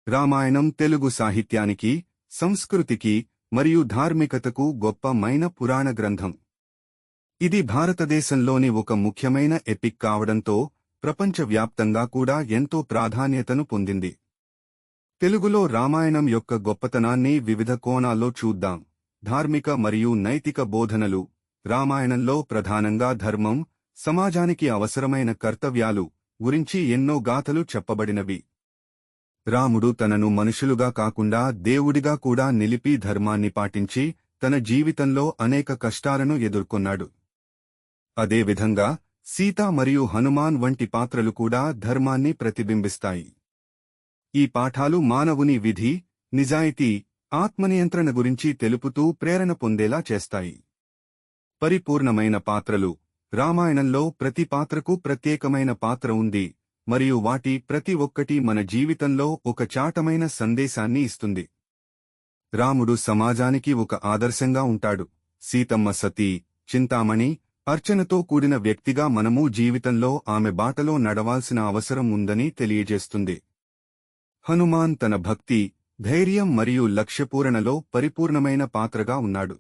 రామాయణం తెలుగు సాహిత్యానికి, సంస్కృతికి మరియు ధార్మికతకు గొప్పమైన పురాణ గ్రంథం. ఇది భారతదేశంలోని ఒక ముఖ్యమైన ఎపిక్ కావడంతో ప్రపంచవ్యాప్తంగా కూడా ఎంతో ప్రాధాన్యతను పొందింది. తెలుగులో రామాయణం యొక్క గొప్పతనాన్ని వివిధ కోణాల్లో చూద్దాం. ధార్మిక మరియు నైతిక బోధనలు. రామాయణంలో ప్రధానంగా ధర్మం, సమాజానికి అవసరమైన కర్తవ్యాలు గురించి ఎన్నో గాథలు చెప్పబడినవి. రాముడు తనను మనుషులుగా కాకుండా దేవుడిగా కూడా నిలిపి ధర్మాన్ని పాటించి తన జీవితంలో అనేక కష్టాలను ఎదుర్కొన్నాడు. అదేవిధంగా సీత మరియు హనుమాన్ వంటి పాత్రలు కూడా ధర్మాన్ని ప్రతిబింబిస్తాయి. ఈ పాఠాలు మానవుని విధి, నిజాయితీ, ఆత్మనియంత్రణ గురించి తెలుపుతూ ప్రేరణ పొందేలా చేస్తాయి. పరిపూర్ణమైన పాత్రలు. రామాయణంలో ప్రతి పాత్రకు ప్రత్యేకమైన పాత్ర ఉంది మరియు వాటి ప్రతి ఒక్కటి మన జీవితంలో ఒక చాటమైన సందేశాన్ని ఇస్తుంది. రాముడు సమాజానికి ఒక ఆదర్శంగా ఉంటాడు. సీతమ్మ సతీ, చింతామణి, అర్చనతో కూడిన వ్యక్తిగా మనము జీవితంలో ఆమె బాటలో నడవాల్సిన అవసరం ఉందని తెలియజేస్తుంది. హనుమాన్ తన భక్తి, ధైర్యం మరియు లక్ష్యపూరణలో పరిపూర్ణమైన పాత్రగా ఉన్నాడు.